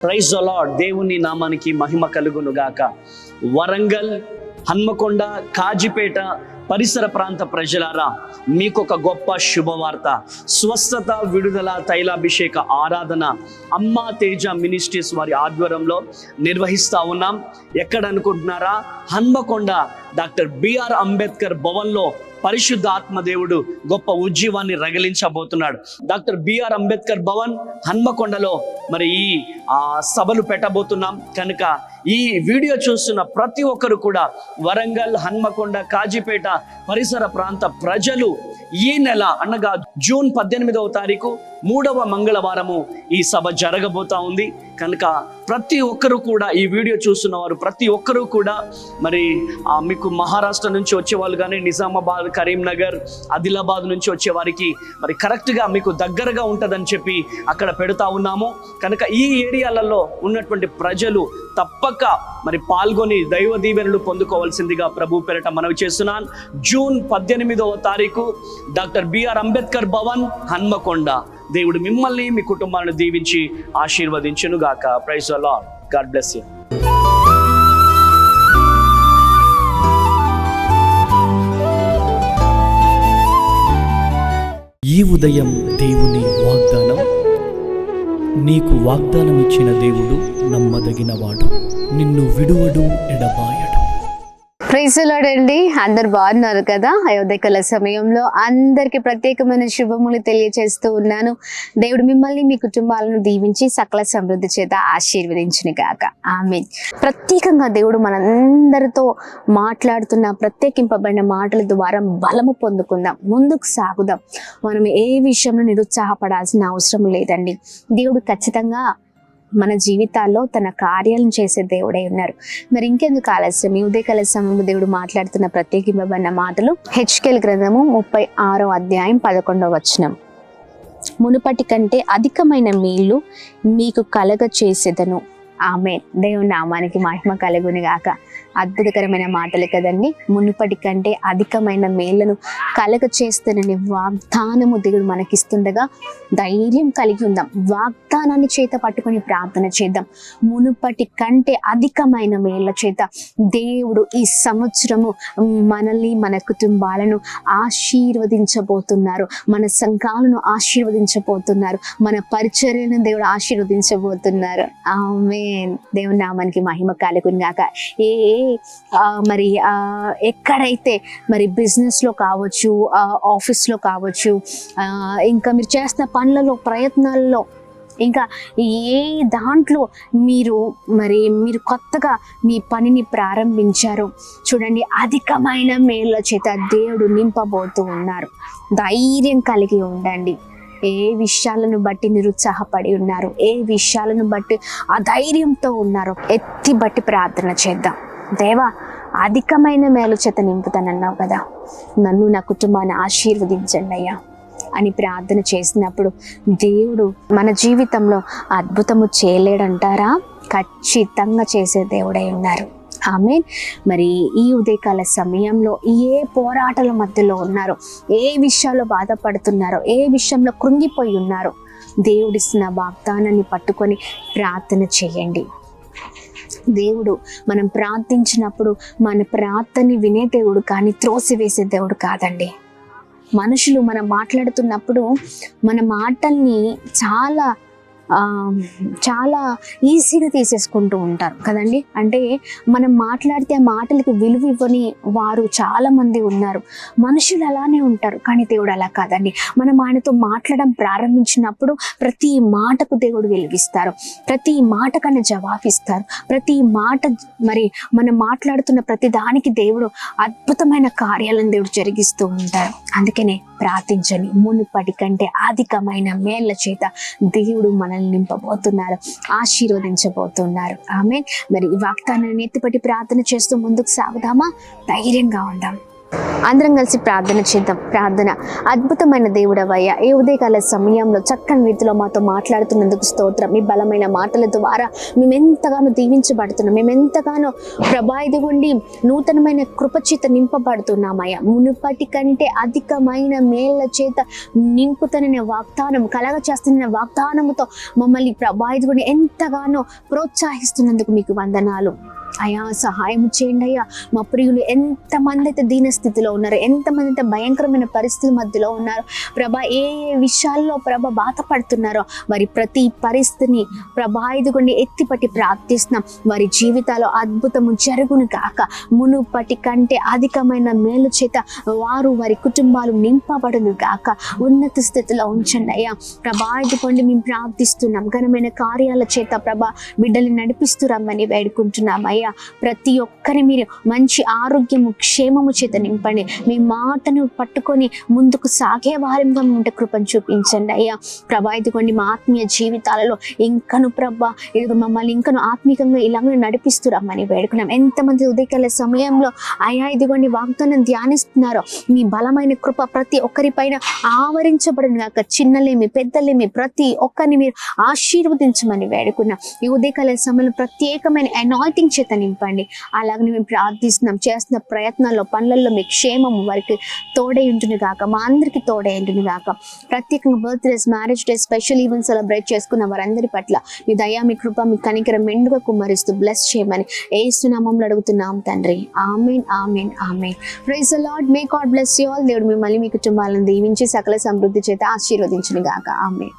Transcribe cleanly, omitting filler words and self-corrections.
Praise the lord. దేవుని నామానికి మహిమ కలుగును గాక. వరంగల్, హన్మకొండ, కాజిపేట పరిసర ప్రాంత ప్రజలారా, మీకు ఒక గొప్ప శుభవార్త. స్వస్థత, విడుదల, తైలాభిషేక ఆరాధన అమ్మా తేజ మినిస్ట్రీస్ వారి ఆధ్వర్యంలో నిర్వహిస్తూ ఉన్నాం. ఎక్కడ అనుకుంటున్నారా? హన్మకొండ డాక్టర్ బిఆర్ అంబేద్కర్ భవన్లో పరిశుద్ధ ఆత్మదేవుడు గొప్ప ఉజ్జీవాన్ని రగిలించబోతున్నాడు. డాక్టర్ బిఆర్ అంబేద్కర్ భవన్ హన్మకొండలో మరి ఈ సభలు పెట్టబోతున్నాం కనుక ఈ వీడియో చూస్తున్న ప్రతి ఒక్కరు కూడా వరంగల్, హన్మకొండ, కాజిపేట పరిసర ప్రాంత ప్రజలు ఈ నెల అనగా జూన్ 18వ తారీఖు 3వ మంగళవారము ఈ సభ జరగబోతా ఉంది కనుక ప్రతి ఒక్కరు కూడా ఈ వీడియో చూస్తున్న వారు ప్రతి ఒక్కరూ కూడా మరి మీకు మహారాష్ట్ర నుంచి వచ్చేవాళ్ళు కానీ నిజామాబాద్, కరీంనగర్, ఆదిలాబాద్ నుంచి వచ్చే వారికి మరి కరెక్ట్గా మీకు దగ్గరగా ఉంటుందని చెప్పి అక్కడ పెడతా ఉన్నాము కనుక ఈ ఏరియాలలో ఉన్నటువంటి ప్రజలు తప్పక మరి పాల్గొని దైవ దీవెనలు పొందుకోవాల్సిందిగా ప్రభు పేరిట మనవి చేస్తున్నాను. జూన్ 18వ తారీఖు డాక్టర్ బిఆర్ అంబేద్కర్ భవన్, హన్మకొండ. దేవుడు మిమ్మల్ని, మీ కుటుంబాలను దీవించి ఆశీర్వదించును గాక. Praise the lord. God bless you. ఈ ఉదయం దేవుని వాగ్దానం. నీకు వాగ్దానం ఇచ్చిన దేవుడు నమ్మదగినవాడు, నిన్ను విడువడు, ఎడబాయడు. ప్రైజ్ ది లార్డ్ అండి. అందరు బాగున్నారు కదా? అయోదయకాల సమయంలో అందరికి ప్రత్యేకమైన శుభములు తెలియజేస్తూ ఉన్నాను. దేవుడు మిమ్మల్ని, మీ కుటుంబాలను దీవించి సకల సమృద్ధి చేత ఆశీర్వదించును గాక. ఆమేన్. ప్రత్యేకంగా దేవుడు మనందరితో మాట్లాడుతున్న ప్రత్యేకింపబడిన మాటల ద్వారా బలము పొందుకుందాం, ముందుకు సాగుదాం. మనం ఏ విషయంలో నిరుత్సాహపడాల్సిన అవసరం లేదండి. దేవుడు ఖచ్చితంగా మన జీవితాల్లో తన కార్యాలను చేసే దేవుడై ఉన్నారు. మరి ఇంకెందుకు ఆలస్యం? ఈ ఉదయకాల సమయంలో దేవుడు మాట్లాడుతున్న ప్రత్యేకింపబడిన మాటలు హెచ్కేల్ గ్రంథము 36వ అధ్యాయం 11వ వచనం. మునుపటి కంటే అధికమైన మేలు మీకు కలగ చేసేదను. ఆమేన్. దేవుని నామానికి మహిమ కలుగును గాక. అద్భుతకరమైన మాటలు కదండి. మునుపటి కంటే అధికమైన మేళ్లను కలగ చేస్తున్న వాగ్దానము దేవుడు మనకిస్తుండగా ధైర్యం కలిగి ఉందాం. వాగ్దానాన్ని చేత పట్టుకొని ప్రార్థన చేద్దాం. మునుపటి కంటే అధికమైన మేళ్ల చేత దేవుడు ఈ సంవత్సరము మనల్ని, మన కుటుంబాలను ఆశీర్వదించబోతున్నారు. మన సంఘాలను ఆశీర్వదించబోతున్నారు. మన పరిచర్యను దేవుడు ఆశీర్వదించబోతున్నారు. ఆమేన్. దేవుని నామానికి మహిమ కలుగును గాక. మరి ఎక్కడైతే మరి బిజినెస్లో కావచ్చు, ఆఫీస్లో కావచ్చు, ఇంకా మీరు చేస్తున్న పనులలో, ప్రయత్నాల్లో, ఇంకా ఏ దాంట్లో మీరు కొత్తగా మీ పనిని ప్రారంభించారు చూడండి, అధికమైన మేళ్ళ చేత దేవుడు నింపబోతూ ఉన్నారు. ధైర్యం కలిగి ఉండండి. ఏ విషయాలను బట్టి నిరుత్సాహపడి ఉన్నారు, ఏ విషయాలను బట్టి అధైర్యంతో ఉన్నారో ఎత్తి బట్టి ప్రార్థన చేద్దాం. దేవా, అధికమైన మేలు చేత నింపుతానన్నావు కదా, నన్ను, నా కుటుంబాన్ని ఆశీర్వదించండి అయ్యా అని ప్రార్థన చేసినప్పుడు దేవుడు మన జీవితంలో అద్భుతము చేయలేడంటారా? ఖచ్చితంగా చేసే దేవుడై ఉన్నారు. ఆమేన్. మరి ఈ ఉదయకాల సమయంలో ఏ పోరాటాల మధ్యలో ఉన్నారో, ఏ విషయాల్లో బాధపడుతున్నారో, ఏ విషయంలో కృంగిపోయి ఉన్నారో, దేవుడిస్తున్న వాగ్దానాన్ని పట్టుకొని ప్రార్థన చేయండి. దేవుడు మనం ప్రార్థించినప్పుడు మన ప్రార్థనని వినే దేవుడు కానీ త్రోసివేసే దేవుడు కాదండి. మనుషులు మనం మాట్లాడుతున్నప్పుడు మన మాటల్ని చాలా ఈజీగా తీసేసుకుంటూ ఉంటారు కదండి. అంటే మనం మాట్లాడితే ఆ మాటలకి విలువ ఇవ్వని వారు చాలా మంది ఉన్నారు. మనుషులు అలానే ఉంటారు, కానీ దేవుడు అలా కాదండి. మనం ఆయనతో మాట్లాడడం ప్రారంభించినప్పుడు ప్రతి మాటకు దేవుడు విలువిస్తారు, ప్రతి మాటకన్నా జవాబిస్తారు, ప్రతి మాట మరి మనం మాట్లాడుతున్న ప్రతి దానికి దేవుడు అద్భుతమైన కార్యాలను దేవుడు జరిగిస్తూ ఉంటారు. అందుకనే ప్రార్థించండి. మునుపటి కంటే అధికమైన మేళ్ల చేత దేవుడు మనల్ని నింపబోతున్నారు, ఆశీర్వదించబోతున్నారు. ఆమేన్. మరి ఈ వాగ్దానాన్ని ఎత్తిపట్టి ప్రార్థన చేస్తూ ముందుకు సాగుదామా? ధైర్యంగా ఉందాం. అందరం కలిసి ప్రార్థన చేద్దాం. ప్రార్థన. అద్భుతమైన దేవుడవయ్యా, ఈ ఉదయకాల సమయంలో చక్కని రీతిలో మాతో మాట్లాడుతున్నందుకు స్తోత్రం. మీ బలమైన మాటల ద్వారా మేము ఎంతగానో దీవించబడుతున్నాం. మేము ఎంతగానో ప్రభా ఇదిగోండి నూతనమైన కృపచేత నింపబడుతున్నామయ్యా. మునుపటి కంటే అధికమైన మేళ్ల చేత నింపుతననే వాగ్దానం, కలగ చేస్తున్న వాగ్దానముతో మమ్మల్ని ప్రభా ఇదిగోండి ఎంతగానో ప్రోత్సహిస్తున్నందుకు మీకు వందనాలు అయ్యా. సహాయం చేయండి అయ్యా. మా ప్రియులు ఎంతమంది అయితే దీన స్థితిలో ఉన్నారు, ఎంతమంది అయితే భయంకరమైన పరిస్థితుల మధ్యలో ఉన్నారు ప్రభా, ఏ విషయాల్లో ప్రభా బాధపడుతున్నారో వారి ప్రతి పరిస్థితిని ప్రభా ఇదిగోండి ఎత్తిపట్టి ప్రార్థిస్తున్నాం. వారి జీవితాల్లో అద్భుతము జరుగును కాక, మునుపటి కంటే అధికమైన మేలు చేత వారు వారి కుటుంబాలు నింపబడును కాక, ఉన్నత స్థితిలో ఉంచండి అయ్యా. ప్రభా ఇదిగోండి మేము ప్రార్థిస్తున్నాం. ఘనమైన కార్యాల చేత ప్రభా బిడ్డలు నడిపిస్తూ రమ్మని వేడుకుంటున్నాం అయ్యా. ప్రతి ఒక్కరి మీరు మంచి ఆరోగ్యము క్షేమము చేత నింపండి. మీ మాటను పట్టుకొని ముందుకు సాగే వారంగా ఉంటే కృపను చూపించండి అయ్యా. ప్రభా ఇదిగోండి మా ఆత్మీయ జీవితాలలో ఇంకను ప్రభా ఇదిగో మమ్మల్ని ఇంకను ఆత్మీయంగా ఇలాగ నడిపిస్తూ రమ్మని వేడుకున్నాం. ఎంతమంది ఉదయకాల సమయంలో అయ్యా ఇదిగోండి వాగ్దానం ధ్యానిస్తున్నారో మీ బలమైన కృప ప్రతి ఒక్కరి పైన ఆవరించబడిన గాక. చిన్నలేమి పెద్దలేమి ప్రతి ఒక్కరిని మీరు ఆశీర్వదించమని వేడుకున్నాం. ఈ ఉదయకాల సమయంలో ప్రత్యేకమైన అనాయింటింగ్ చేత నింపండి. అలాగని మేము ప్రార్థిస్తున్నాం. చేస్తున్న ప్రయత్నాల్లో పనులలో మీ క్షేమము వారికి తోడై ఉంటుంది కాక, మా అందరికీ తోడై ఉంటుంది కాక. ప్రత్యేకంగా birthdays, marriage days, special events celebrate చేసుకున్న వారందరి పట్ల మీ దయా, మీ కృప, మీ కనికరం మెండుగా కుమ్మరిస్తూ బ్లెస్ చేయమని యేసు నామములో అడుగుతున్నాం తండ్రి. ఆమేన్, ఆమేన్, ఆమేన్. Praise the Lord. May God bless you all. దేవుడు మిమ్మల్ని మీ కుటుంబాలను దీవించి సకల సమృద్ధి చేత ఆశీర్వదించును గాక. ఆమేన్.